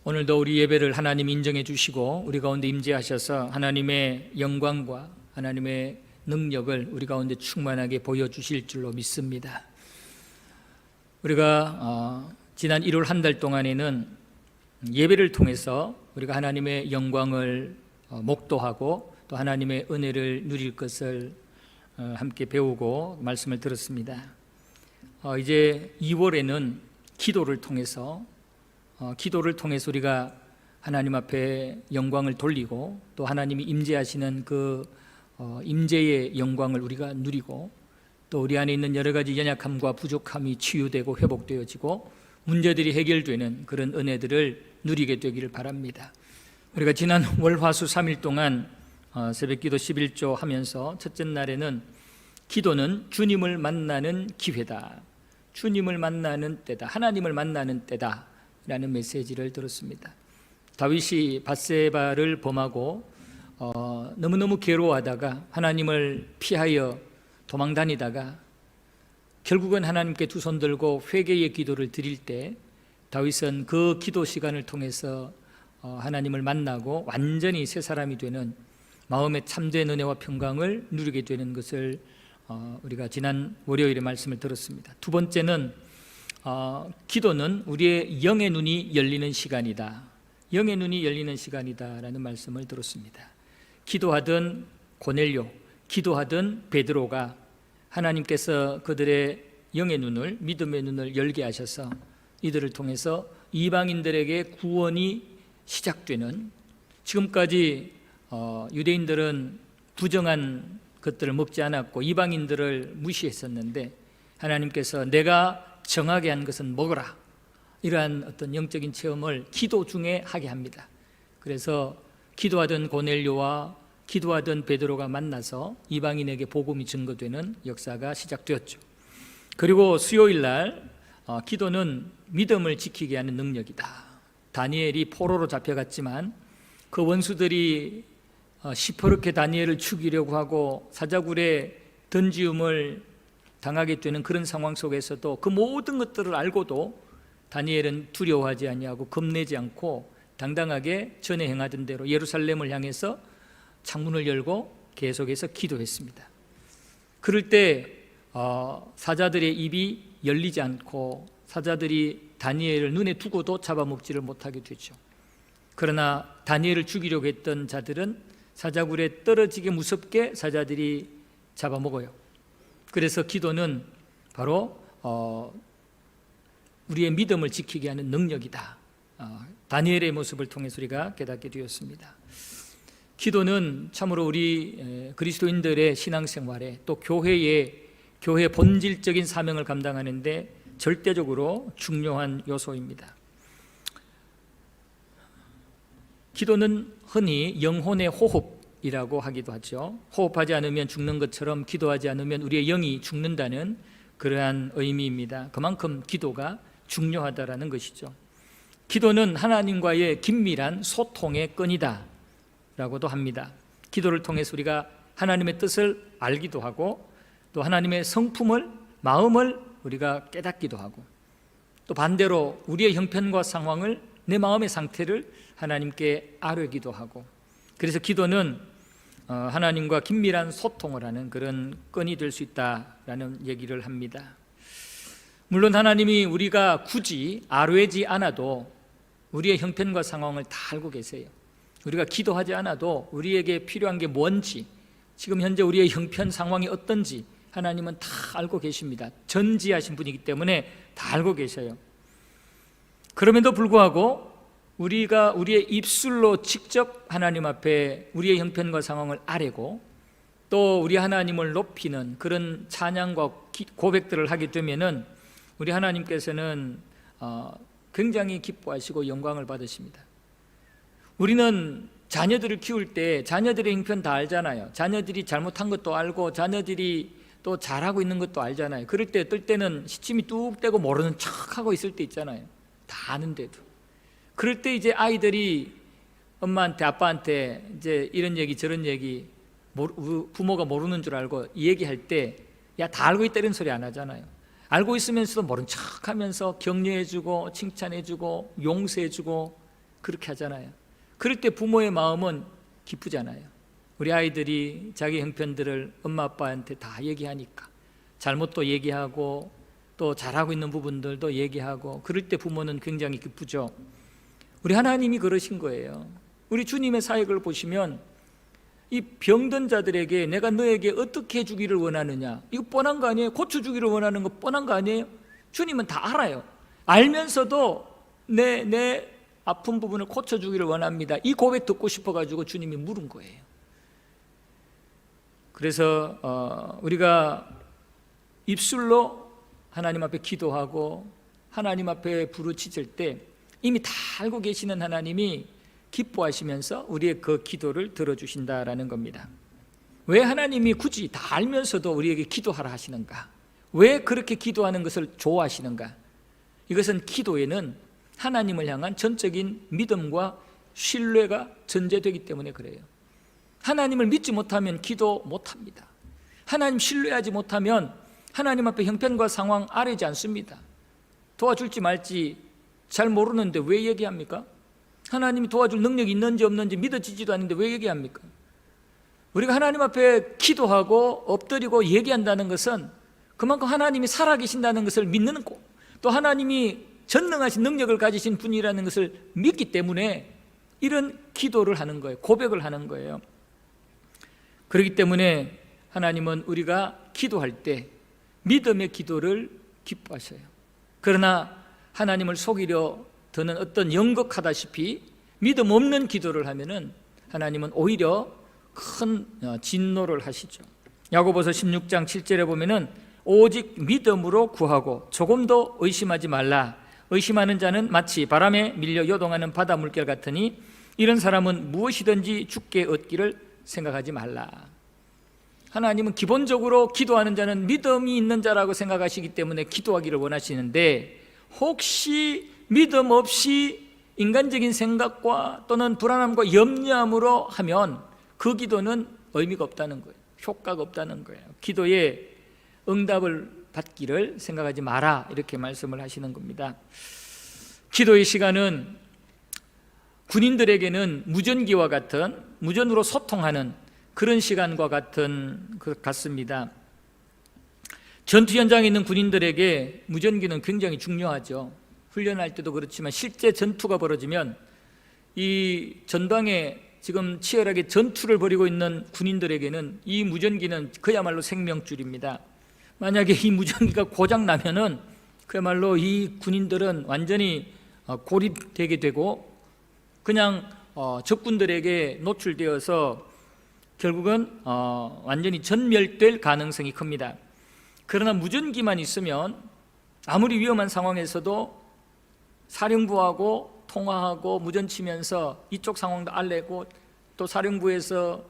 오늘도 우리 예배를 하나님 인정해 주시고 우리 가운데 임재하셔서 하나님의 영광과 하나님의 능력을 우리 가운데 충만하게 보여주실 줄로 믿습니다. 우리가 지난 1월 한 달 동안에는 예배를 통해서 우리가 하나님의 영광을 목도하고 또 하나님의 은혜를 누릴 것을 함께 배우고 말씀을 들었습니다. 이제 2월에는 기도를 통해서 우리가 하나님 앞에 영광을 돌리고 또 하나님이 임재하시는 그 임재의 영광을 우리가 누리고 또 우리 안에 있는 여러 가지 연약함과 부족함이 치유되고 회복되어지고 문제들이 해결되는 그런 은혜들을 누리게 되기를 바랍니다. 우리가 지난 월화수 3일 동안 새벽기도 11조 하면서 첫째 날에는 기도는 주님을 만나는 기회다, 주님을 만나는 때다, 하나님을 만나는 때다 라는 메시지를 들었습니다. 다윗이 밧세바를 범하고 너무너무 괴로워하다가 하나님을 피하여 도망다니다가 결국은 하나님께 두 손 들고 회개의 기도를 드릴 때 다윗은 그 기도 시간을 통해서 하나님을 만나고 완전히 새 사람이 되는 마음의 참된 은혜와 평강을 누리게 되는 것을 우리가 지난 월요일에 말씀을 들었습니다. 두 번째는 기도는 우리의 영의 눈이 열리는 시간이다, 영의 눈이 열리는 시간이다 라는 말씀을 들었습니다. 기도하던 고넬료, 기도하던 베드로가 하나님께서 그들의 영의 눈을, 믿음의 눈을 열게 하셔서 이들을 통해서 이방인들에게 구원이 시작되는, 지금까지 유대인들은 부정한 것들을 먹지 않았고 이방인들을 무시했었는데 하나님께서 내가 정하게 한 것은 먹어라, 이러한 어떤 영적인 체험을 기도 중에 하게 합니다. 그래서 기도하던 고넬료와 기도하던 베드로가 만나서 이방인에게 복음이 증거되는 역사가 시작되었죠. 그리고 수요일 날 기도는 믿음을 지키게 하는 능력이다. 다니엘이 포로로 잡혀갔지만 그 원수들이 시퍼렇게 다니엘을 죽이려고 하고 사자굴에 던지움을 당하게 되는 그런 상황 속에서도 그 모든 것들을 알고도 다니엘은 두려워하지 아니하고 겁내지 않고 당당하게 전에 행하던 대로 예루살렘을 향해서 창문을 열고 계속해서 기도했습니다. 그럴 때 사자들의 입이 열리지 않고 사자들이 다니엘을 눈에 두고도 잡아먹지를 못하게 되죠. 그러나 다니엘을 죽이려고 했던 자들은 사자굴에 떨어지게 무섭게 사자들이 잡아먹어요. 그래서 기도는 바로 우리의 믿음을 지키게 하는 능력이다. 다니엘의 모습을 통해서 우리가 깨닫게 되었습니다. 기도는 참으로 우리 그리스도인들의 신앙생활에 또 교회의 본질적인 사명을 감당하는데 절대적으로 중요한 요소입니다. 기도는 흔히 영혼의 호흡이라고 하기도 하죠. 호흡하지 않으면 죽는 것처럼 기도하지 않으면 우리의 영이 죽는다는 그러한 의미입니다. 그만큼 기도가 중요하다라는 것이죠. 기도는 하나님과의 긴밀한 소통의 끈이다 라고도 합니다. 기도를 통해서 우리가 하나님의 뜻을 알기도 하고 또 하나님의 성품을, 마음을 우리가 깨닫기도 하고 또 반대로 우리의 형편과 상황을, 내 마음의 상태를 하나님께 아뢰기도 하고, 그래서 기도는 하나님과 긴밀한 소통을 하는 그런 끈이 될 수 있다라는 얘기를 합니다. 물론 하나님이 우리가 굳이 아뢰지 않아도 우리의 형편과 상황을 다 알고 계세요. 우리가 기도하지 않아도 우리에게 필요한 게 뭔지, 지금 현재 우리의 형편 상황이 어떤지 하나님은 다 알고 계십니다. 전지하신 분이기 때문에 다 알고 계셔요. 그럼에도 불구하고 우리가 우리의 입술로 직접 하나님 앞에 우리의 형편과 상황을 아뢰고 또 우리 하나님을 높이는 그런 찬양과 고백들을 하게 되면은 우리 하나님께서는 굉장히 기뻐하시고 영광을 받으십니다. 우리는 자녀들을 키울 때 자녀들의 형편 다 알잖아요. 자녀들이 잘못한 것도 알고 자녀들이 또 잘하고 있는 것도 알잖아요. 그럴 때 어떨 때는 시침이 뚝 떼고 모르는 척하고 있을 때 있잖아요. 다 아는데도. 그럴 때 이제 아이들이 엄마한테 아빠한테 이제 이런 얘기 저런 얘기 부모가 모르는 줄 알고 얘기할 때 야, 다 알고 있다 이런 소리 안 하잖아요. 알고 있으면서도 모른 척하면서 격려해주고 칭찬해주고 용서해주고 그렇게 하잖아요. 그럴 때 부모의 마음은 기쁘잖아요. 우리 아이들이 자기 형편들을 엄마 아빠한테 다 얘기하니까, 잘못도 얘기하고 또 잘하고 있는 부분들도 얘기하고, 그럴 때 부모는 굉장히 기쁘죠. 우리 하나님이 그러신 거예요. 우리 주님의 사역을 보시면 이 병든 자들에게 내가 너에게 어떻게 해주기를 원하느냐, 이거 뻔한 거 아니에요? 고쳐주기를 원하는 거 뻔한 거 아니에요? 주님은 다 알아요. 알면서도 내 아픈 부분을 고쳐주기를 원합니다, 이 고백 듣고 싶어가지고 주님이 물은 거예요. 그래서 우리가 입술로 하나님 앞에 기도하고 하나님 앞에 부르짖을 때 이미 다 알고 계시는 하나님이 기뻐하시면서 우리의 그 기도를 들어주신다라는 겁니다. 왜 하나님이 굳이 다 알면서도 우리에게 기도하라 하시는가? 왜 그렇게 기도하는 것을 좋아하시는가? 이것은 기도에는 하나님을 향한 전적인 믿음과 신뢰가 전제되기 때문에 그래요. 하나님을 믿지 못하면 기도 못합니다. 하나님 신뢰하지 못하면 하나님 앞에 형편과 상황 아뢰지 않습니다. 도와줄지 말지 잘 모르는데 왜 얘기합니까? 하나님이 도와줄 능력이 있는지 없는지 믿어지지도 않는데 왜 얘기합니까? 우리가 하나님 앞에 기도하고 엎드리고 얘기한다는 것은 그만큼 하나님이 살아계신다는 것을 믿는 거, 또 하나님이 전능하신 능력을 가지신 분이라는 것을 믿기 때문에 이런 기도를 하는 거예요. 고백을 하는 거예요. 그렇기 때문에 하나님은 우리가 기도할 때 믿음의 기도를 기뻐하셔요. 그러나 하나님을 속이려 드는 어떤 연극하다시피 믿음 없는 기도를 하면은 하나님은 오히려 큰 진노를 하시죠. 야고보서 16장 7절에 보면은 오직 믿음으로 구하고 조금도 의심하지 말라. 의심하는 자는 마치 바람에 밀려 요동하는 바다 물결 같으니 이런 사람은 무엇이든지 주께 얻기를 생각하지 말라. 하나님은 기본적으로 기도하는 자는 믿음이 있는 자라고 생각하시기 때문에 기도하기를 원하시는데, 혹시 믿음 없이 인간적인 생각과 또는 불안함과 염려함으로 하면 그 기도는 의미가 없다는 거예요. 효과가 없다는 거예요. 기도에 응답을 받기를 생각하지 마라, 이렇게 말씀을 하시는 겁니다. 기도의 시간은 군인들에게는 무전기와 같은, 무전으로 소통하는 그런 시간과 같은 것 같습니다. 전투 현장에 있는 군인들에게 무전기는 굉장히 중요하죠. 훈련할 때도 그렇지만 실제 전투가 벌어지면 이 전방에 지금 치열하게 전투를 벌이고 있는 군인들에게는 이 무전기는 그야말로 생명줄입니다. 만약에 이 무전기가 고장 나면은 그야말로 이 군인들은 완전히 고립되게 되고 그냥 적군들에게 노출되어서 결국은 완전히 전멸될 가능성이 큽니다. 그러나 무전기만 있으면 아무리 위험한 상황에서도 사령부하고 통화하고 무전 치면서 이쪽 상황도 알리고, 또 사령부에서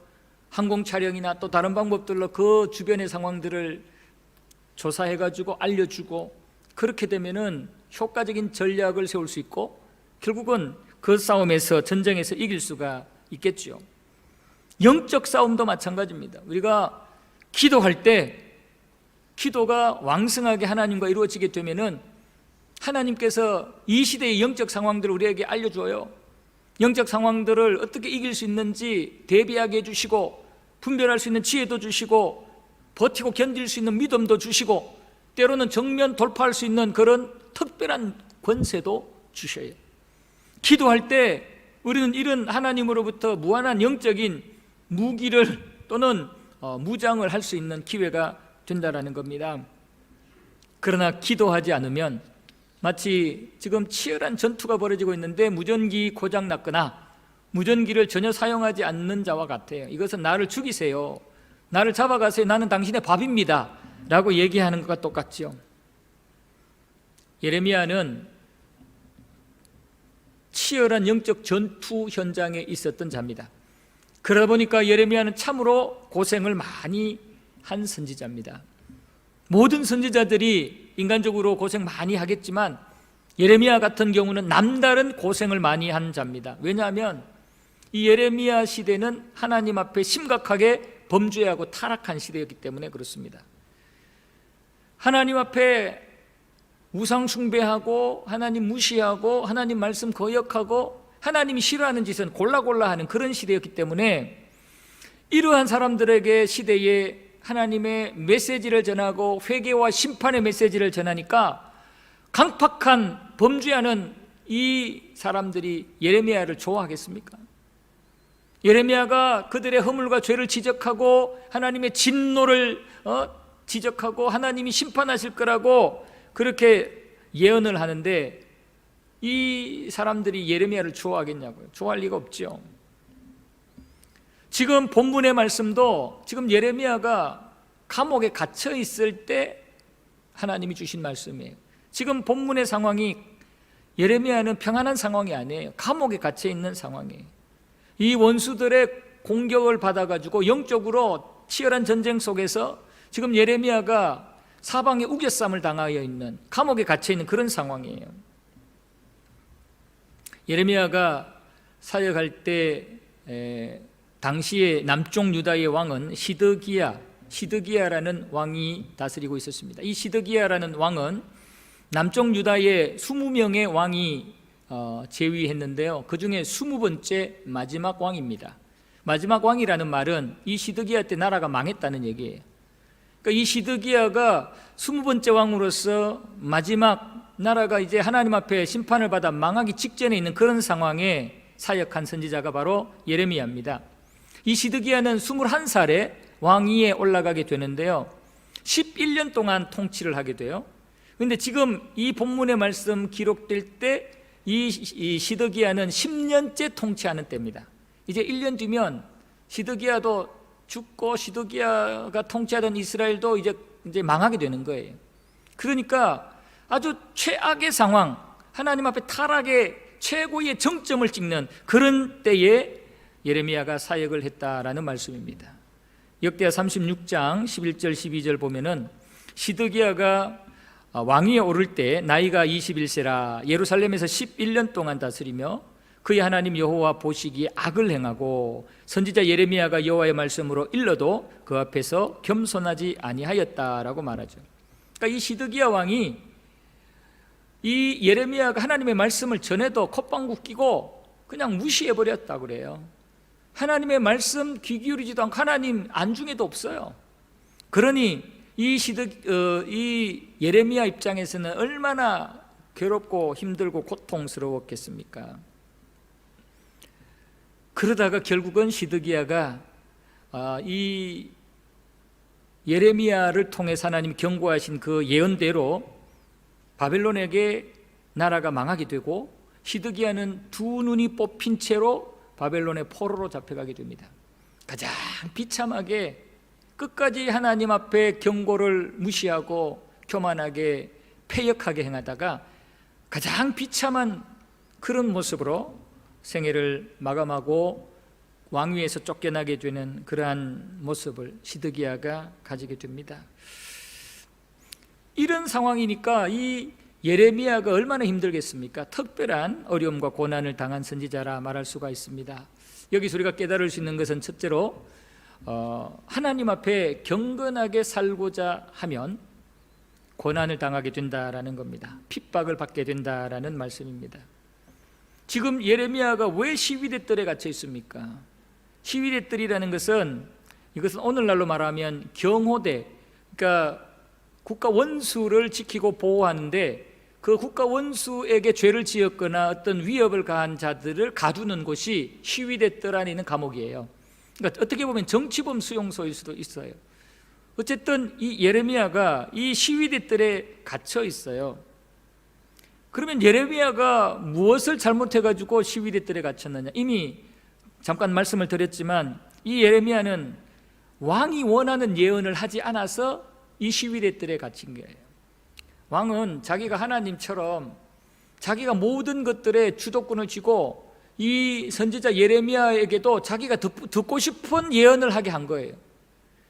항공 촬영이나 또 다른 방법들로 그 주변의 상황들을 조사해가지고 알려주고, 그렇게 되면은 효과적인 전략을 세울 수 있고 결국은 그 싸움에서, 전쟁에서 이길 수가 있겠죠. 영적 싸움도 마찬가지입니다. 우리가 기도할 때 기도가 왕성하게 하나님과 이루어지게 되면은 하나님께서 이 시대의 영적 상황들을 우리에게 알려줘요. 영적 상황들을 어떻게 이길 수 있는지 대비하게 해주시고, 분별할 수 있는 지혜도 주시고, 버티고 견딜 수 있는 믿음도 주시고, 때로는 정면 돌파할 수 있는 그런 특별한 권세도 주셔요. 기도할 때 우리는 이런 하나님으로부터 무한한 영적인 무기를 또는 무장을 할 수 있는 기회가 된다라는 겁니다. 그러나 기도하지 않으면 마치 지금 치열한 전투가 벌어지고 있는데 무전기 고장 났거나 무전기를 전혀 사용하지 않는 자와 같아요. 이것은 나를 죽이세요, 나를 잡아가세요, 나는 당신의 밥입니다 라고 얘기하는 것과 똑같죠. 예레미야는 치열한 영적 전투 현장에 있었던 자입니다. 그러다 보니까 예레미야는 참으로 고생을 많이 한 선지자입니다. 모든 선지자들이 인간적으로 고생 많이 하겠지만 예레미야 같은 경우는 남다른 고생을 많이 한 자입니다. 왜냐하면 이 예레미야 시대는 하나님 앞에 심각하게 범죄하고 타락한 시대였기 때문에 그렇습니다. 하나님 앞에 우상 숭배하고 하나님 무시하고 하나님 말씀 거역하고 하나님이 싫어하는 짓은 골라 하는 그런 시대였기 때문에 이러한 사람들에게 시대에 하나님의 메시지를 전하고 회개와 심판의 메시지를 전하니까 강팍한 범죄하는 이 사람들이 예레미야를 좋아하겠습니까? 예레미야가 그들의 허물과 죄를 지적하고 하나님의 진노를 지적하고 하나님이 심판하실 거라고 그렇게 예언을 하는데 이 사람들이 예레미야를 좋아하겠냐고요? 좋아할 리가 없죠. 지금 본문의 말씀도 지금 예레미야가 감옥에 갇혀 있을 때 하나님이 주신 말씀이에요. 지금 본문의 상황이 예레미야는 평안한 상황이 아니에요. 감옥에 갇혀 있는 상황이에요. 이 원수들의 공격을 받아가지고 영적으로 치열한 전쟁 속에서 지금 예레미야가 사방에 우겨쌈을 당하여 있는, 감옥에 갇혀 있는 그런 상황이에요. 예레미야가 사역할 때 당시에 남쪽 유다의 왕은 시드기야라는 왕이 다스리고 있었습니다. 이 시드기야라는 왕은 남쪽 유다의 20명의 왕이 제위했는데요, 그 중에 20번째 마지막 왕입니다. 마지막 왕이라는 말은 이 시드기야 때 나라가 망했다는 얘기예요. 그러니까 이 시드기야가 20번째 왕으로서 마지막 나라가 이제 하나님 앞에 심판을 받아 망하기 직전에 있는 그런 상황에 사역한 선지자가 바로 예레미야입니다. 이 시드기야는 21살에 왕위에 올라가게 되는데요, 11년 동안 통치를 하게 돼요. 그런데 지금 이 본문의 말씀 기록될 때 이 시드기야는 10년째 통치하는 때입니다. 이제 1년 뒤면 시드기야도 죽고 시드기야가 통치하던 이스라엘도 이제 망하게 되는 거예요. 그러니까 아주 최악의 상황, 하나님 앞에 타락의 최고의 정점을 찍는 그런 때에 예레미야가 사역을 했다라는 말씀입니다. 역대하 36장 11절 12절 보면은 시드기야가 왕위에 오를 때 나이가 21세라 예루살렘에서 11년 동안 다스리며 그의 하나님 여호와 보시기에 악을 행하고 선지자 예레미야가 여호와의 말씀으로 일러도 그 앞에서 겸손하지 아니하였다라고 말하죠. 그러니까 이 시드기야 왕이 이 예레미야가 하나님의 말씀을 전해도 콧방귀 끼고 그냥 무시해버렸다고 그래요. 하나님의 말씀 귀 기울이지도 않고 하나님 안중에도 없어요. 그러니 이 예레미야 입장에서는 얼마나 괴롭고 힘들고 고통스러웠겠습니까? 그러다가 결국은 시드기야가 이 예레미야를 통해서 하나님 경고하신 그 예언대로 바벨론에게 나라가 망하게 되고 시드기야는 두 눈이 뽑힌 채로 바벨론의 포로로 잡혀가게 됩니다. 가장 비참하게 끝까지 하나님 앞에 경고를 무시하고 교만하게 패역하게 행하다가 가장 비참한 그런 모습으로 생애를 마감하고 왕위에서 쫓겨나게 되는 그러한 모습을 시드기야가 가지게 됩니다. 이런 상황이니까 이 예레미야가 얼마나 힘들겠습니까? 특별한 어려움과 고난을 당한 선지자라 말할 수가 있습니다. 여기서 우리가 깨달을 수 있는 것은 첫째로 하나님 앞에 경건하게 살고자 하면 고난을 당하게 된다라는 겁니다. 핍박을 받게 된다라는 말씀입니다. 지금 예레미야가 왜 시위대 뜰에 갇혀 있습니까? 시위대 뜰이라는 것은 이것은 오늘날로 말하면 경호대, 그러니까 국가 원수를 지키고 보호하는데 그 국가 원수에게 죄를 지었거나 어떤 위협을 가한 자들을 가두는 곳이 시위대 뜰 안에 있는 감옥이에요. 그러니까 어떻게 보면 정치범 수용소일 수도 있어요. 어쨌든 이 예레미야가 이 시위대 뜰에 갇혀 있어요. 그러면 예레미야가 무엇을 잘못해가지고 시위대 뜰에 갇혔느냐? 이미 잠깐 말씀을 드렸지만 이 예레미야는 왕이 원하는 예언을 하지 않아서 이 시위대 뜰에 갇힌 거예요. 왕은 자기가 하나님처럼 자기가 모든 것들의 주도권을 쥐고 이 선지자 예레미야에게도 자기가 듣고 싶은 예언을 하게 한 거예요.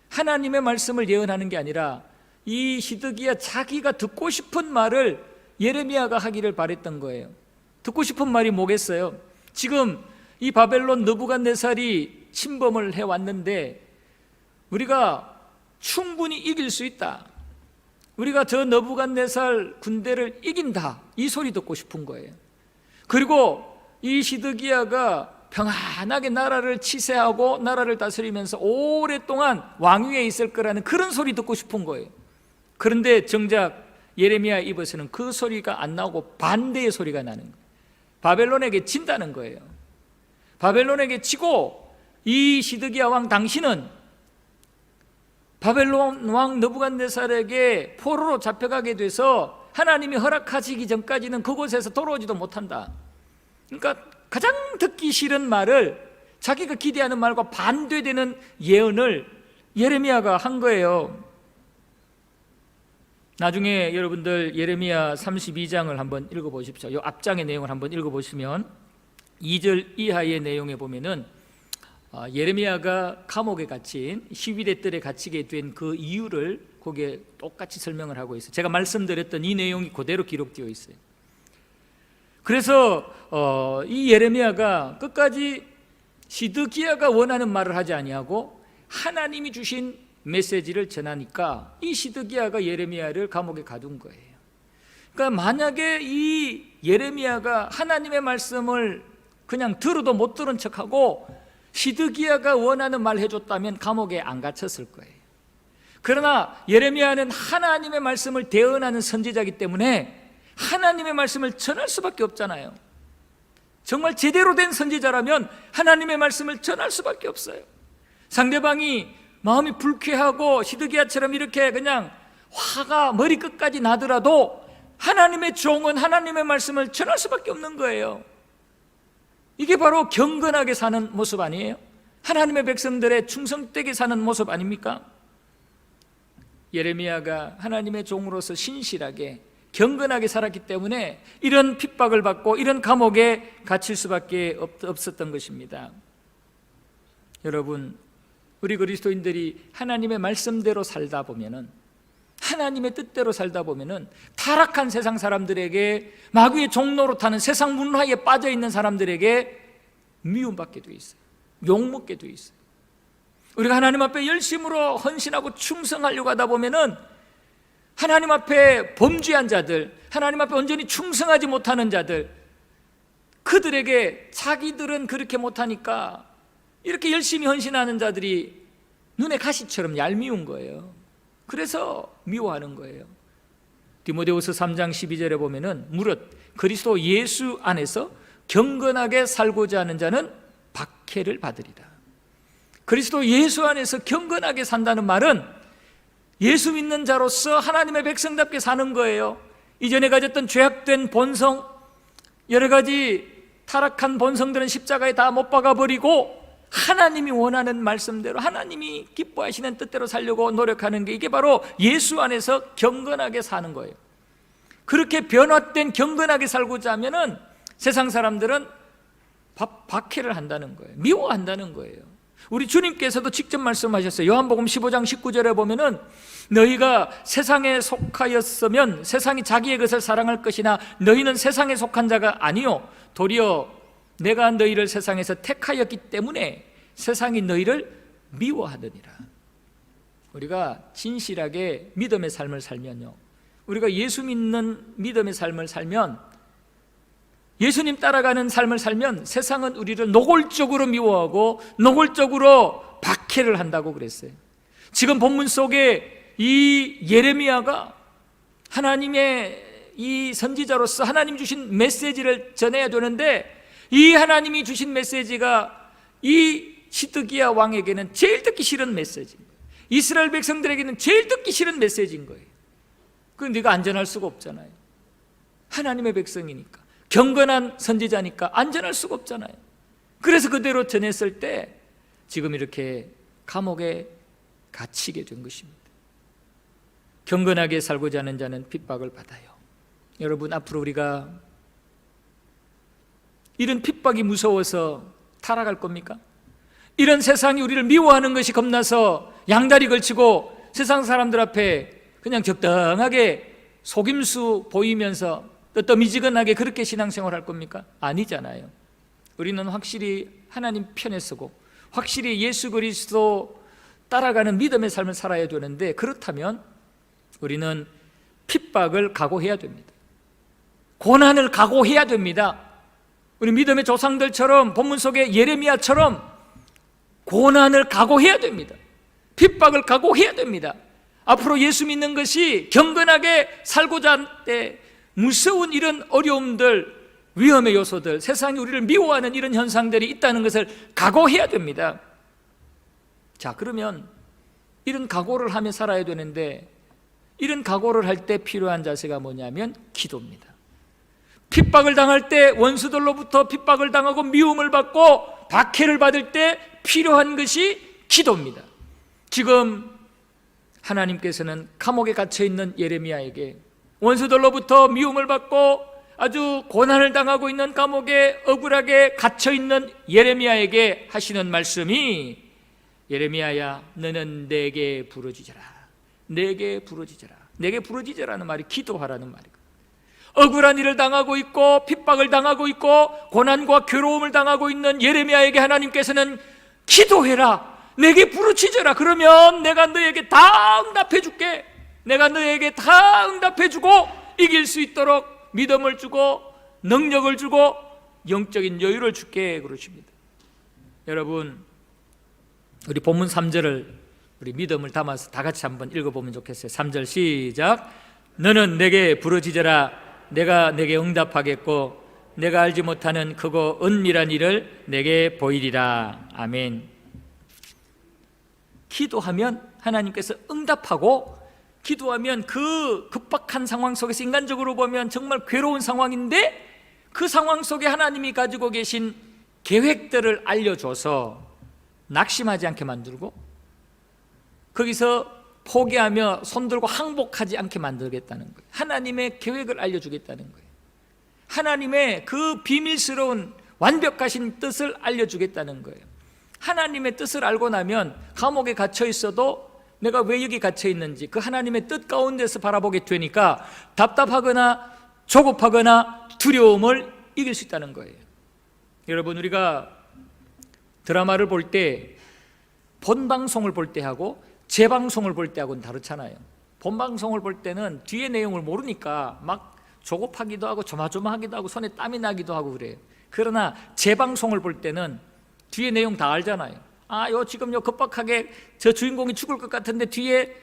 하나님의 말씀을 예언하는 게 아니라 이 시드기야 자기가 듣고 싶은 말을 예레미야가 하기를 바랬던 거예요. 듣고 싶은 말이 뭐겠어요? 지금 이 바벨론 느부갓네살이 침범을 해왔는데 우리가 충분히 이길 수 있다, 우리가 저 느부갓네살 군대를 이긴다, 이 소리 듣고 싶은 거예요. 그리고 이 시드기야가 평안하게 나라를 치세하고 나라를 다스리면서 오랫동안 왕위에 있을 거라는 그런 소리 듣고 싶은 거예요. 그런데 정작 예레미야 입에서는 그 소리가 안 나오고 반대의 소리가 나는 거예요. 바벨론에게 진다는 거예요. 바벨론에게 지고 이 시드기야 왕 당신은 바벨론 왕 느부갓네살에게 포로로 잡혀가게 돼서 하나님이 허락하시기 전까지는 그곳에서 돌아오지도 못한다. 그러니까 가장 듣기 싫은 말을, 자기가 기대하는 말과 반대되는 예언을 예레미야가 한 거예요. 나중에 여러분들 예레미야 32장을 한번 읽어보십시오. 이 앞장의 내용을 한번 읽어보시면 2절 이하의 내용에 보면은 예레미야가 감옥에 갇힌 12대 뜰에 갇히게 된 그 이유를 거기에 똑같이 설명을 하고 있어요. 제가 말씀드렸던 이 내용이 그대로 기록되어 있어요. 그래서 이 예레미야가 끝까지 시드기야가 원하는 말을 하지 아니하고 하나님이 주신 메시지를 전하니까 이 시드기야가 예레미야를 감옥에 가둔 거예요. 그러니까 만약에 이 예레미야가 하나님의 말씀을 그냥 들어도 못 들은 척하고 시드기야가 원하는 말 해줬다면 감옥에 안 갇혔을 거예요. 그러나 예레미야는 하나님의 말씀을 대언하는 선지자이기 때문에 하나님의 말씀을 전할 수밖에 없잖아요. 정말 제대로 된 선지자라면 하나님의 말씀을 전할 수밖에 없어요. 상대방이 마음이 불쾌하고 시드기야처럼 이렇게 그냥 화가 머리끝까지 나더라도 하나님의 종은 하나님의 말씀을 전할 수밖에 없는 거예요. 이게 바로 경건하게 사는 모습 아니에요? 하나님의 백성들의 충성되게 사는 모습 아닙니까? 예레미야가 하나님의 종으로서 신실하게 경건하게 살았기 때문에 이런 핍박을 받고 이런 감옥에 갇힐 수밖에 없었던 것입니다. 여러분, 우리 그리스도인들이 하나님의 말씀대로 살다 보면은, 하나님의 뜻대로 살다 보면은 타락한 세상 사람들에게, 마귀의 종로로 타는 세상 문화에 빠져 있는 사람들에게 미움받게 돼 있어요. 욕먹게 돼 있어요. 우리가 하나님 앞에 열심으로 헌신하고 충성하려고 하다 보면은 하나님 앞에 범죄한 자들, 하나님 앞에 온전히 충성하지 못하는 자들, 그들에게 자기들은 그렇게 못하니까 이렇게 열심히 헌신하는 자들이 눈에 가시처럼 얄미운 거예요. 그래서 미워하는 거예요. 디모데후서 3장 12절에 보면은 무릇 그리스도 예수 안에서 경건하게 살고자 하는 자는 박해를 받으리라. 그리스도 예수 안에서 경건하게 산다는 말은 예수 믿는 자로서 하나님의 백성답게 사는 거예요. 이전에 가졌던 죄악된 본성, 여러 가지 타락한 본성들은 십자가에 다 못 박아버리고 하나님이 원하는 말씀대로, 하나님이 기뻐하시는 뜻대로 살려고 노력하는 게, 이게 바로 예수 안에서 경건하게 사는 거예요. 그렇게 변화된 경건하게 살고자 하면은 세상 사람들은 박해를 한다는 거예요. 미워한다는 거예요. 우리 주님께서도 직접 말씀하셨어요. 요한복음 15장 19절에 보면은 너희가 세상에 속하였으면 세상이 자기의 것을 사랑할 것이나 너희는 세상에 속한 자가 아니요 도리어 내가 너희를 세상에서 택하였기 때문에 세상이 너희를 미워하느니라. 우리가 진실하게 믿음의 삶을 살면요, 우리가 예수 믿는 믿음의 삶을 살면, 예수님 따라가는 삶을 살면 세상은 우리를 노골적으로 미워하고 노골적으로 박해를 한다고 그랬어요. 지금 본문 속에 이 예레미야가 하나님의 이 선지자로서 하나님 주신 메시지를 전해야 되는데, 이 하나님이 주신 메시지가 이 시드기야 왕에게는 제일 듣기 싫은 메시지인 거예요. 이스라엘 백성들에게는 제일 듣기 싫은 메시지인 거예요. 그건 네가 안전할 수가 없잖아요. 하나님의 백성이니까, 경건한 선지자니까 안전할 수가 없잖아요. 그래서 그대로 전했을 때 지금 이렇게 감옥에 갇히게 된 것입니다. 경건하게 살고자 하는 자는 핍박을 받아요. 여러분, 앞으로 우리가 이런 핍박이 무서워서 타락할 겁니까? 이런 세상이 우리를 미워하는 것이 겁나서 양다리 걸치고 세상 사람들 앞에 그냥 적당하게 속임수 보이면서 떠미지근하게 그렇게 신앙생활할 겁니까? 아니잖아요. 우리는 확실히 하나님 편에 서고 확실히 예수 그리스도 따라가는 믿음의 삶을 살아야 되는데, 그렇다면 우리는 핍박을 각오해야 됩니다. 고난을 각오해야 됩니다. 우리 믿음의 조상들처럼 본문 속의 예레미야처럼 고난을 각오해야 됩니다. 핍박을 각오해야 됩니다. 앞으로 예수 믿는 것이 경건하게 살고자 할 때 무서운 이런 어려움들, 위험의 요소들, 세상이 우리를 미워하는 이런 현상들이 있다는 것을 각오해야 됩니다. 자, 그러면 이런 각오를 하며 살아야 되는데, 이런 각오를 할 때 필요한 자세가 뭐냐면 기도입니다. 핍박을 당할 때, 원수들로부터 핍박을 당하고 미움을 받고 박해를 받을 때 필요한 것이 기도입니다. 지금 하나님께서는 감옥에 갇혀 있는 예레미야에게, 원수들로부터 미움을 받고 아주 고난을 당하고 있는 감옥에 억울하게 갇혀 있는 예레미야에게 하시는 말씀이, 예레미야야, 너는 내게 부르짖어라. 내게 부르짖어라. 내게 부르짖으라는 말이 기도하라는 말이고, 억울한 일을 당하고 있고 핍박을 당하고 있고 고난과 괴로움을 당하고 있는 예레미야에게 하나님께서는 기도해라, 내게 부르짖어라. 그러면 내가 너에게 다 응답해 줄게. 내가 너에게 다 응답해 주고 이길 수 있도록 믿음을 주고 능력을 주고 영적인 여유를 줄게, 그러십니다. 여러분, 우리 본문 3절을 우리 믿음을 담아서 다 같이 한번 읽어보면 좋겠어요. 3절 시작. 너는 내게 부르짖어라. 내가 내게 응답하겠고 내가 알지 못하는 크고 은밀한 일을 내게 보이리라. 아멘. 기도하면 하나님께서 응답하고, 기도하면 그 급박한 상황 속에서 인간적으로 보면 정말 괴로운 상황인데 그 상황 속에 하나님이 가지고 계신 계획들을 알려줘서 낙심하지 않게 만들고, 거기서 포기하며 손들고 항복하지 않게 만들겠다는 거예요. 하나님의 계획을 알려주겠다는 거예요. 하나님의 그 비밀스러운 완벽하신 뜻을 알려주겠다는 거예요. 하나님의 뜻을 알고 나면 감옥에 갇혀 있어도 내가 왜 여기 갇혀 있는지 그 하나님의 뜻 가운데서 바라보게 되니까 답답하거나 조급하거나 두려움을 이길 수 있다는 거예요. 여러분, 우리가 드라마를 볼 때 본방송을 볼 때하고 재방송을 볼 때하고는 다르잖아요. 본방송을 볼 때는 뒤의 내용을 모르니까 막 조급하기도 하고 조마조마하기도 하고 손에 땀이 나기도 하고 그래요. 그러나 재방송을 볼 때는 뒤에 내용 다 알잖아요. 요 지금 급박하게 저 주인공이 죽을 것 같은데 뒤에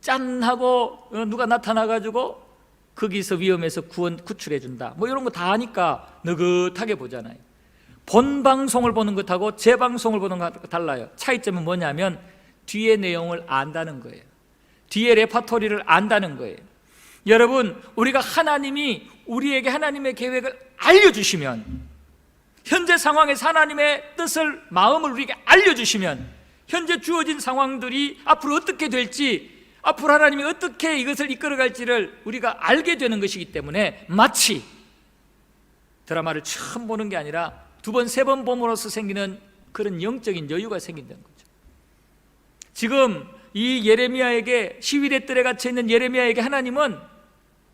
짠 하고 누가 나타나가지고 거기서 위험해서 구출해 준다, 뭐 이런 거 다 아니까 느긋하게 보잖아요. 본방송을 보는 것하고 재방송을 보는 것하고 달라요. 차이점은 뭐냐면 뒤에 내용을 안다는 거예요. 뒤에 레파토리를 안다는 거예요. 여러분, 우리가 하나님이 우리에게 하나님의 계획을 알려주시면, 현재 상황에서 하나님의 뜻을, 마음을 우리에게 알려주시면, 현재 주어진 상황들이 앞으로 어떻게 될지, 앞으로 하나님이 어떻게 이것을 이끌어갈지를 우리가 알게 되는 것이기 때문에 마치 드라마를 처음 보는 게 아니라 두 번, 세 번 봄으로써 생기는 그런 영적인 여유가 생긴다는 거죠. 지금 이 예레미야에게, 시위대 뜰에 갇혀있는 예레미야에게 하나님은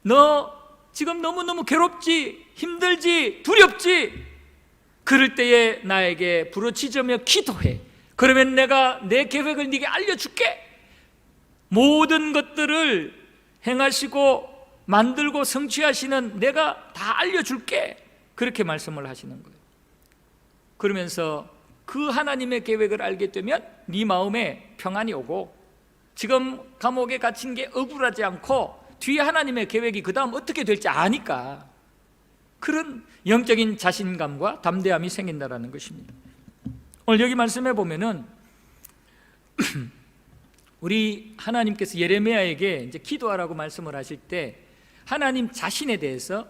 너 지금 너무너무 괴롭지, 힘들지, 두렵지, 그럴 때에 나에게 부르짖으며 기도해. 그러면 내가 내 계획을 네게 알려줄게. 모든 것들을 행하시고 만들고 성취하시는 내가 다 알려줄게. 그렇게 말씀을 하시는 거예요. 그러면서 그 하나님의 계획을 알게 되면 네 마음에 평안이 오고, 지금 감옥에 갇힌 게 억울하지 않고 뒤에 하나님의 계획이 그 다음 어떻게 될지 아니까 그런 영적인 자신감과 담대함이 생긴다는 것입니다. 오늘 여기 말씀해 보면은 우리 하나님께서 예레미야에게 이제 기도하라고 말씀을 하실 때 하나님 자신에 대해서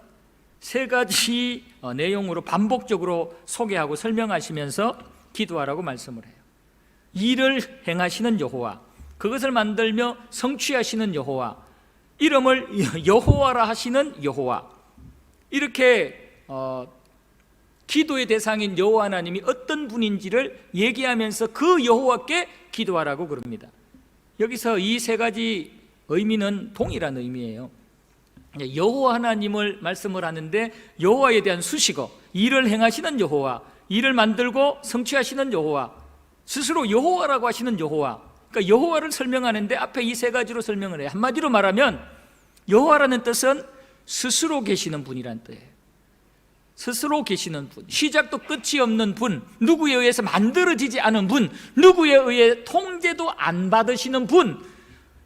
세 가지 내용으로 반복적으로 소개하고 설명하시면서 기도하라고 말씀을 해요. 일을 행하시는 여호와, 그것을 만들며 성취하시는 여호와, 이름을 여호와라 하시는 여호와, 이렇게 기도의 대상인 여호와 하나님이 어떤 분인지를 얘기하면서 그 여호와께 기도하라고 그럽니다. 여기서 이 세 가지 의미는 동일한 의미예요. 여호와 하나님을 말씀을 하는데 여호와에 대한 수식어, 일을 행하시는 여호와, 일을 만들고 성취하시는 여호와, 스스로 여호와라고 하시는 여호와, 그러니까 여호와를 설명하는데 앞에 이 세 가지로 설명을 해요. 한마디로 말하면 여호와라는 뜻은 스스로 계시는 분이란 뜻이에요. 스스로 계시는 분, 시작도 끝이 없는 분, 누구에 의해서 만들어지지 않은 분, 누구에 의해 통제도 안 받으시는 분,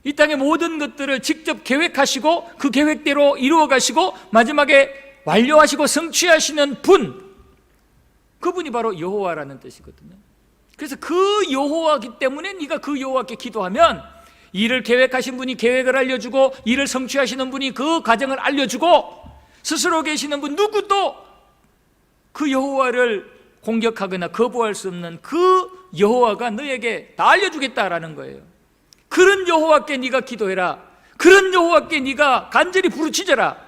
이 땅의 모든 것들을 직접 계획하시고 그 계획대로 이루어 가시고 마지막에 완료하시고 성취하시는 분, 그분이 바로 여호와라는 뜻이거든요. 그래서 그 여호와이기 때문에 네가 그 여호와께 기도하면 일을 계획하신 분이 계획을 알려주고 일을 성취하시는 분이 그 과정을 알려주고 스스로 계시는 분 누구도 그 여호와를 공격하거나 거부할 수 없는 그 여호와가 너에게 다 알려주겠다라는 거예요. 그런 여호와께 네가 기도해라. 그런 여호와께 네가 간절히 부르짖어라.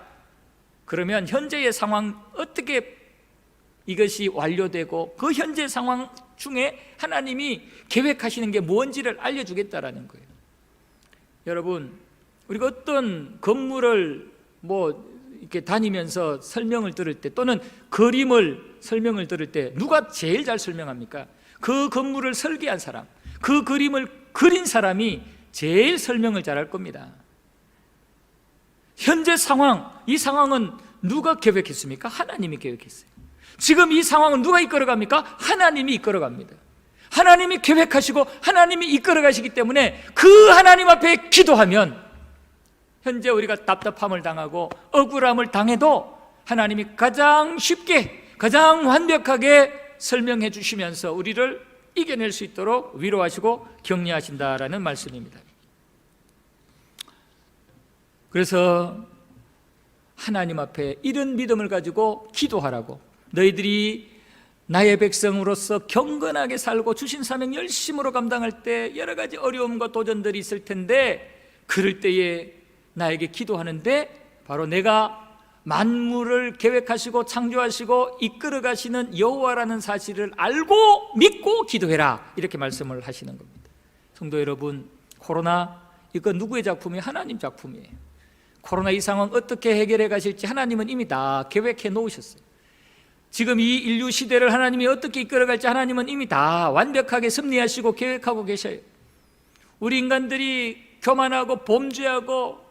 그러면 현재의 상황 어떻게 이것이 완료되고 그 현재 상황 중에 하나님이 계획하시는 게 뭔지를 알려주겠다라는 거예요. 여러분, 우리가 어떤 건물을 이렇게 다니면서 설명을 들을 때 또는 그림을 설명을 들을 때 누가 제일 잘 설명합니까? 그 건물을 설계한 사람, 그 그림을 그린 사람이 제일 설명을 잘할 겁니다. 현재 상황, 이 상황은 누가 계획했습니까? 하나님이 계획했어요. 지금 이 상황은 누가 이끌어갑니까? 하나님이 이끌어갑니다. 하나님이 계획하시고 하나님이 이끌어가시기 때문에 그 하나님 앞에 기도하면 현재 우리가 답답함을 당하고 억울함을 당해도 하나님이 가장 쉽게 가장 완벽하게 설명해 주시면서 우리를 이겨낼 수 있도록 위로하시고 격려하신다라는 말씀입니다. 그래서 하나님 앞에 이런 믿음을 가지고 기도하라고, 너희들이 나의 백성으로서 경건하게 살고 주신 사명 열심으로 감당할 때 여러 가지 어려움과 도전들이 있을 텐데 그럴 때에 나에게 기도하는데 바로 내가 만물을 계획하시고 창조하시고 이끌어 가시는 여호와라는 사실을 알고 믿고 기도해라, 이렇게 말씀을 하시는 겁니다. 성도 여러분, 코로나 이거 누구의 작품이에요? 하나님 작품이에요. 코로나 이 상황 어떻게 해결해 가실지 하나님은 이미 다 계획해 놓으셨어요. 지금 이 인류 시대를 하나님이 어떻게 이끌어갈지 하나님은 이미 다 완벽하게 섭리하시고 계획하고 계셔요. 우리 인간들이 교만하고 범죄하고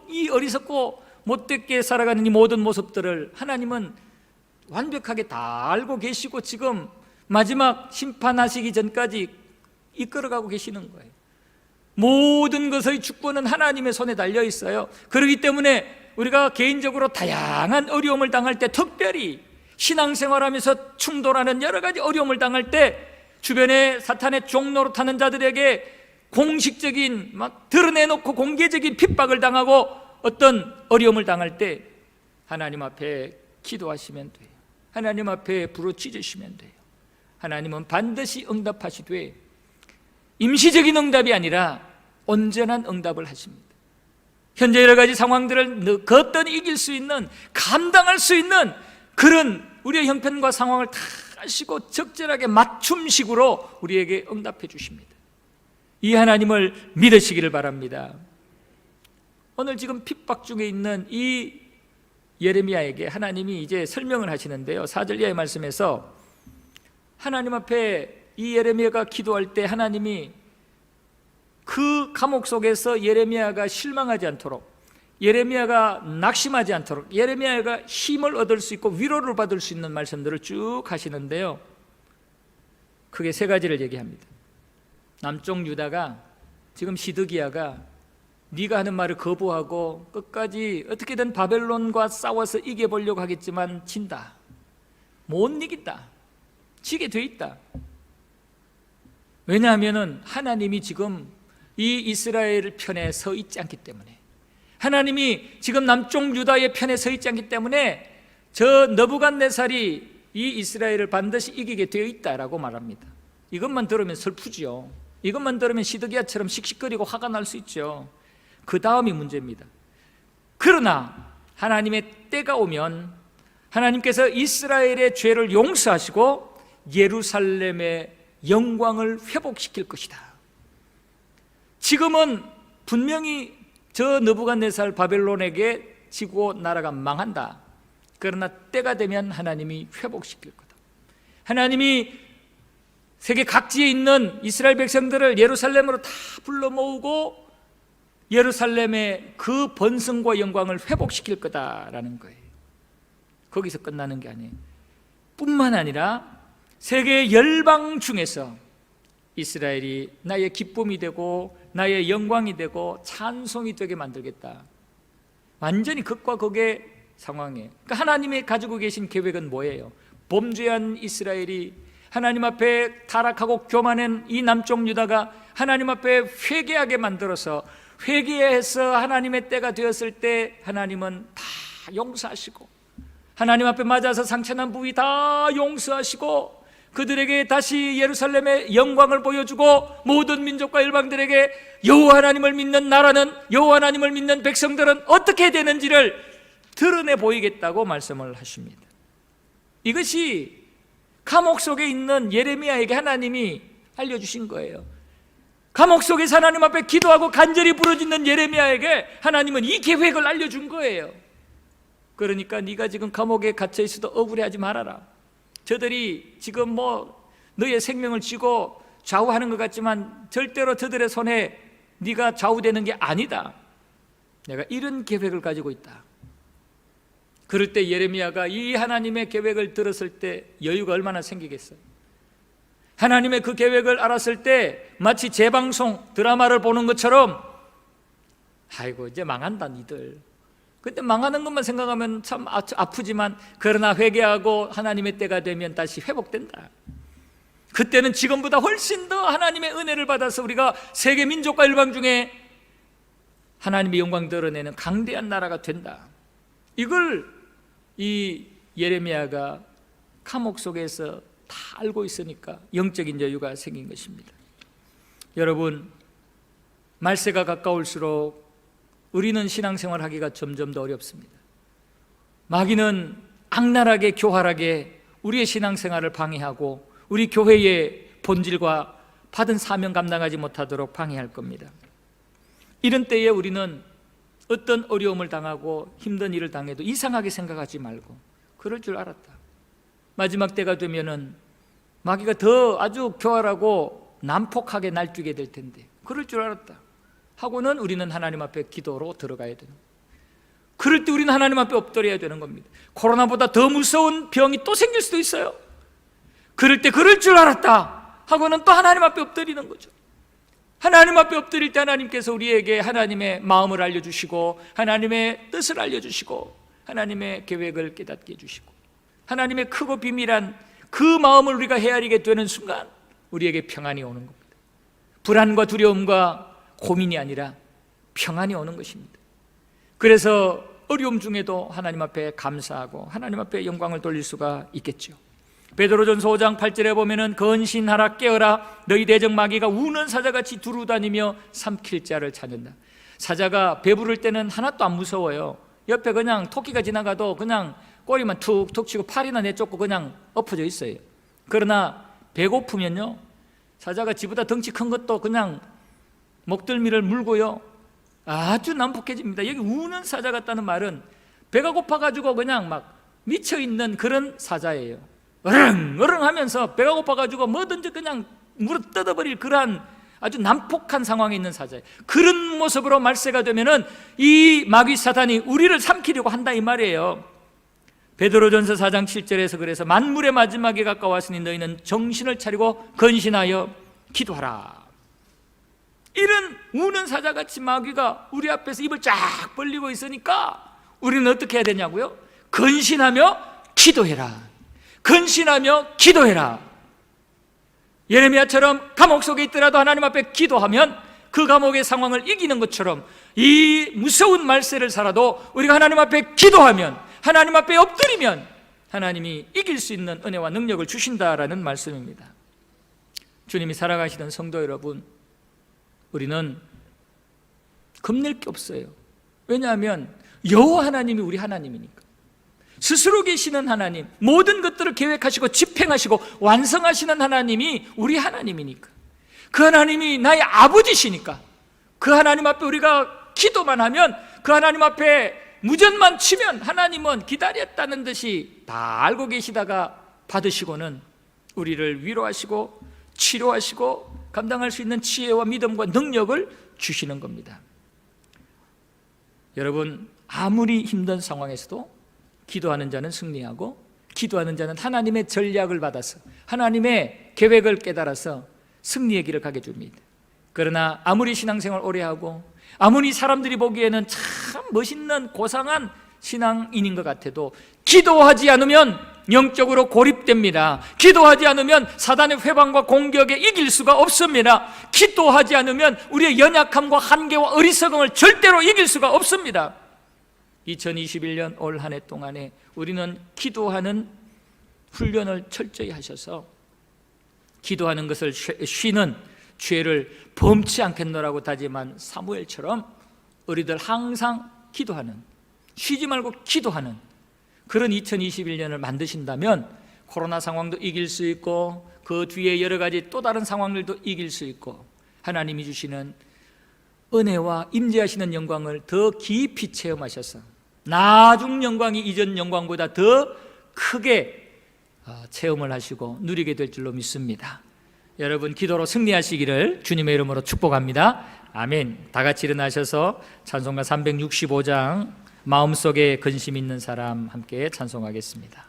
이 어리석고 못되게 살아가는 이 모든 모습들을 하나님은 완벽하게 다 알고 계시고 지금 마지막 심판하시기 전까지 이끌어가고 계시는 거예요. 모든 것의 주권은 하나님의 손에 달려 있어요. 그렇기 때문에 우리가 개인적으로 다양한 어려움을 당할 때, 특별히 신앙생활하면서 충돌하는 여러 가지 어려움을 당할 때 주변에 사탄의 종로로 타는 자들에게 공식적인 막 드러내놓고 공개적인 핍박을 당하고 어떤 어려움을 당할 때 하나님 앞에 기도하시면 돼요. 하나님 앞에 부르짖으시면 돼요. 하나님은 반드시 응답하시되 임시적인 응답이 아니라 온전한 응답을 하십니다. 현재 여러 가지 상황들을 거뜬히 이길 수 있는, 감당할 수 있는 그런 우리의 형편과 상황을 다 아시고 적절하게 맞춤식으로 우리에게 응답해 주십니다. 이 하나님을 믿으시기를 바랍니다. 오늘 지금 핍박 중에 있는 이 예레미야에게 하나님이 이제 설명을 하시는데요, 4절 이하의 말씀에서 하나님 앞에 이 예레미야가 기도할 때 하나님이 그 감옥 속에서 예레미야가 실망하지 않도록, 예레미야가 낙심하지 않도록, 예레미야가 힘을 얻을 수 있고 위로를 받을 수 있는 말씀들을 쭉 하시는데요, 크게 세 가지를 얘기합니다. 남쪽 유다가 지금 시드기야가 네가 하는 말을 거부하고 끝까지 어떻게든 바벨론과 싸워서 이겨보려고 하겠지만 진다, 못 이긴다, 지게 돼 있다. 왜냐하면 하나님이 지금 이 이스라엘 편에 서 있지 않기 때문에, 하나님이 지금 남쪽 유다의 편에 서 있지 않기 때문에 저 느부갓네살이 이 이스라엘을 반드시 이기게 되어 있다라고 말합니다. 이것만 들으면 슬프지요. 이것만 들으면 시드기야처럼 씩씩거리고 화가 날 수 있죠. 그 다음이 문제입니다. 그러나 하나님의 때가 오면 하나님께서 이스라엘의 죄를 용서하시고 예루살렘의 영광을 회복시킬 것이다. 지금은 분명히 저 느부갓네살 바벨론에게 지고 나라가 망한다. 그러나 때가 되면 하나님이 회복시킬 거다. 하나님이 세계 각지에 있는 이스라엘 백성들을 예루살렘으로 다 불러 모으고 예루살렘의 그 번성과 영광을 회복시킬 거다라는 거예요. 거기서 끝나는 게 아니에요. 뿐만 아니라 세계 열방 중에서 이스라엘이 나의 기쁨이 되고 나의 영광이 되고 찬송이 되게 만들겠다. 완전히 극과 극의 상황이에요. 그러니까 하나님이 가지고 계신 계획은 뭐예요? 범죄한 이스라엘이 하나님 앞에 타락하고 교만한 이 남쪽 유다가 하나님 앞에 회개하게 만들어서, 회개해서 하나님의 때가 되었을 때 하나님은 다 용서하시고, 하나님 앞에 맞아서 상처난 부위 다 용서하시고, 그들에게 다시 예루살렘의 영광을 보여주고, 모든 민족과 일방들에게 여호와 하나님을 믿는 나라는, 여호와 하나님을 믿는 백성들은 어떻게 되는지를 드러내 보이겠다고 말씀을 하십니다. 이것이 감옥 속에 있는 예레미야에게 하나님이 알려주신 거예요. 감옥 속에서 하나님 앞에 기도하고 간절히 부르짖는 예레미야에게 하나님은 이 계획을 알려준 거예요. 그러니까 네가 지금 감옥에 갇혀 있어도 억울해하지 말아라. 저들이 지금 뭐 너의 생명을 쥐고 좌우하는 것 같지만 절대로 저들의 손에 네가 좌우되는 게 아니다. 내가 이런 계획을 가지고 있다. 그럴 때 예레미야가 이 하나님의 계획을 들었을 때 여유가 얼마나 생기겠어요. 하나님의 그 계획을 알았을 때 마치 재방송 드라마를 보는 것처럼, 아이고 이제 망한다 니들. 근데 망하는 것만 생각하면 참 아프지만, 그러나 회개하고 하나님의 때가 되면 다시 회복된다. 그때는 지금보다 훨씬 더 하나님의 은혜를 받아서 우리가 세계 민족과 일방 중에 하나님의 영광 드러내는 강대한 나라가 된다. 이걸 이 예레미야가 감옥 속에서 다 알고 있으니까 영적인 여유가 생긴 것입니다. 여러분, 말세가 가까울수록 우리는 신앙생활 하기가 점점 더 어렵습니다. 마귀는 악랄하게 교활하게 우리의 신앙생활을 방해하고 우리 교회의 본질과 받은 사명 감당하지 못하도록 방해할 겁니다. 이런 때에 우리는 어떤 어려움을 당하고 힘든 일을 당해도 이상하게 생각하지 말고, 그럴 줄 알았다. 마지막 때가 되면은 마귀가 더 아주 교활하고 난폭하게 날뛰게 될 텐데, 그럴 줄 알았다 하고는 우리는 하나님 앞에 기도로 들어가야 되는 거예요. 그럴 때 우리는 하나님 앞에 엎드려야 되는 겁니다. 코로나보다 더 무서운 병이 또 생길 수도 있어요. 그럴 때 그럴 줄 알았다 하고는 또 하나님 앞에 엎드리는 거죠. 하나님 앞에 엎드릴 때 하나님께서 우리에게 하나님의 마음을 알려주시고, 하나님의 뜻을 알려주시고, 하나님의 계획을 깨닫게 해주시고, 하나님의 크고 비밀한 그 마음을 우리가 헤아리게 되는 순간 우리에게 평안이 오는 겁니다. 불안과 두려움과 고민이 아니라 평안이 오는 것입니다. 그래서 어려움 중에도 하나님 앞에 감사하고 하나님 앞에 영광을 돌릴 수가 있겠죠. 베드로전서 5장 8절에 보면은 건신하라 깨어라 너희 대적 마귀가 우는 사자같이 두루다니며 삼킬 자를 찾는다. 사자가 배부를 때는 하나도 안 무서워요. 옆에 그냥 토끼가 지나가도 그냥 꼬리만 툭툭 치고 팔이나 내쫓고 그냥 엎어져 있어요. 그러나 배고프면요, 사자가 지보다 덩치 큰 것도 그냥 목덜미를 물고요, 아주 난폭해집니다. 여기 우는 사자 같다는 말은 배가 고파가지고 그냥 막 미쳐있는 그런 사자예요. 어렁어렁 하면서 배가 고파가지고 뭐든지 그냥 물어 뜯어버릴 그러한 아주 난폭한 상황에 있는 사자예요. 그런 모습으로 말세가 되면은 이 마귀 사탄이 우리를 삼키려고 한다 이 말이에요. 베드로전서 4장 7절에서 그래서 만물의 마지막에 가까웠으니 너희는 정신을 차리고 건신하여 기도하라. 이런 우는 사자같이 마귀가 우리 앞에서 입을 쫙 벌리고 있으니까 우리는 어떻게 해야 되냐고요? 건신하며 기도해라. 건신하며 기도해라. 예레미야처럼 감옥 속에 있더라도 하나님 앞에 기도하면 그 감옥의 상황을 이기는 것처럼 이 무서운 말세를 살아도 우리가 하나님 앞에 기도하면, 하나님 앞에 엎드리면 하나님이 이길 수 있는 은혜와 능력을 주신다라는 말씀입니다. 주님이 살아가시던 성도 여러분, 우리는 겁낼 게 없어요. 왜냐하면 여호와 하나님이 우리 하나님이니까. 스스로 계시는 하나님, 모든 것들을 계획하시고 집행하시고 완성하시는 하나님이 우리 하나님이니까, 그 하나님이 나의 아버지시니까 그 하나님 앞에 우리가 기도만 하면, 그 하나님 앞에 무전만 치면 하나님은 기다렸다는 듯이 다 알고 계시다가 받으시고는 우리를 위로하시고 치료하시고 감당할 수 있는 지혜와 믿음과 능력을 주시는 겁니다. 여러분, 아무리 힘든 상황에서도 기도하는 자는 승리하고, 기도하는 자는 하나님의 전략을 받아서 하나님의 계획을 깨달아서 승리의 길을 가게 줍니다. 그러나 아무리 신앙생활 오래 하고 아무리 사람들이 보기에는 참 멋있는 고상한 신앙인인 것 같아도 기도하지 않으면 영적으로 고립됩니다. 기도하지 않으면 사단의 회방과 공격에 이길 수가 없습니다. 기도하지 않으면 우리의 연약함과 한계와 어리석음을 절대로 이길 수가 없습니다. 2021년 올 한 해 동안에 우리는 기도하는 훈련을 철저히 하셔서 기도하는 것을 쉬는 죄를 범치 않겠노라고 다짐한 사무엘처럼 우리들 항상 기도하는, 쉬지 말고 기도하는 그런 2021년을 만드신다면 코로나 상황도 이길 수 있고 그 뒤에 여러 가지 또 다른 상황들도 이길 수 있고 하나님이 주시는 은혜와 임재하시는 영광을 더 깊이 체험하셔서 나중 영광이 이전 영광보다 더 크게 체험을 하시고 누리게 될 줄로 믿습니다. 여러분 기도로 승리하시기를 주님의 이름으로 축복합니다. 아멘. 다 같이 일어나셔서 찬송가 365장 마음속에 근심 있는 사람 함께 찬송하겠습니다.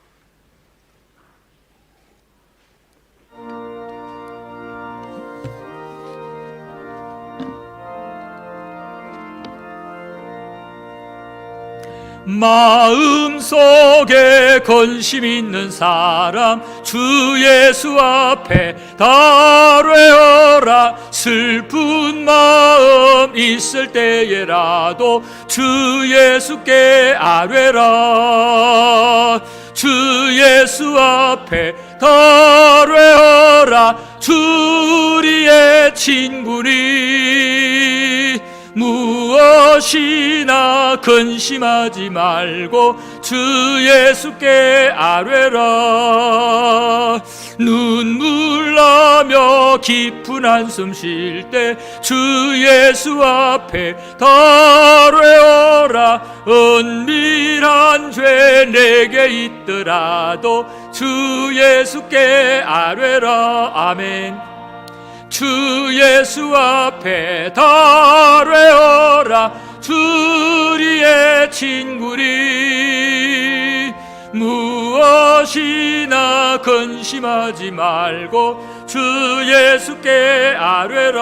마음속에 근심 있는 사람 주 예수 앞에 달뢰어라. 슬픈 마음 있을 때에라도 주 예수께 아뢰라. 주 예수 앞에 달뢰어라. 주 우리의 친구니 무엇이나 근심하지 말고 주 예수께 아뢰라. 눈물 나며 깊은 한숨 쉴 때 주 예수 앞에 달뢰어라. 은밀한 죄 내게 있더라도 주 예수께 아뢰라. 아멘. 주 예수 앞에 달뢰어라. 주 우리의 친구니 무엇이나 근심하지 말고 주 예수께 아뢰라.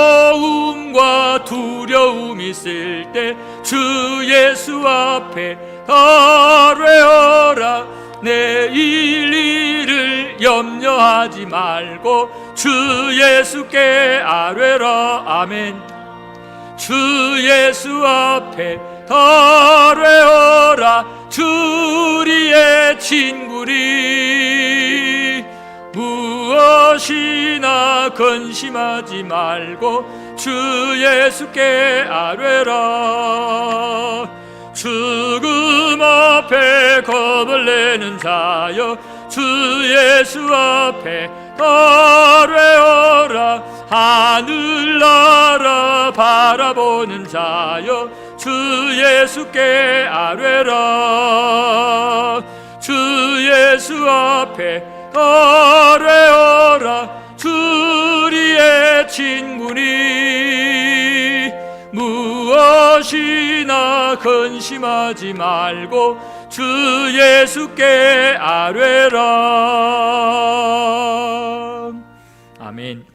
괴로움과 두려움 있을 때 주 예수 앞에 달뢰어라. 내일 일을 염려하지 말고 주 예수께 아뢰라. 아멘. 주 예수 앞에 달뢰어라. 주 우리의 친구니 무엇이나 근심하지 말고 주 예수께 아뢰라. 죽음 앞에 겁을 내는 자여 주 예수 앞에 달뢰어라. 하늘나라 바라보는 자여 주 예수께 아뢰라. 주 예수 앞에 달뢰어라. 주 우리의 친구니 무엇이나 근심하지 말고 주 예수께 아뢰라. 아멘.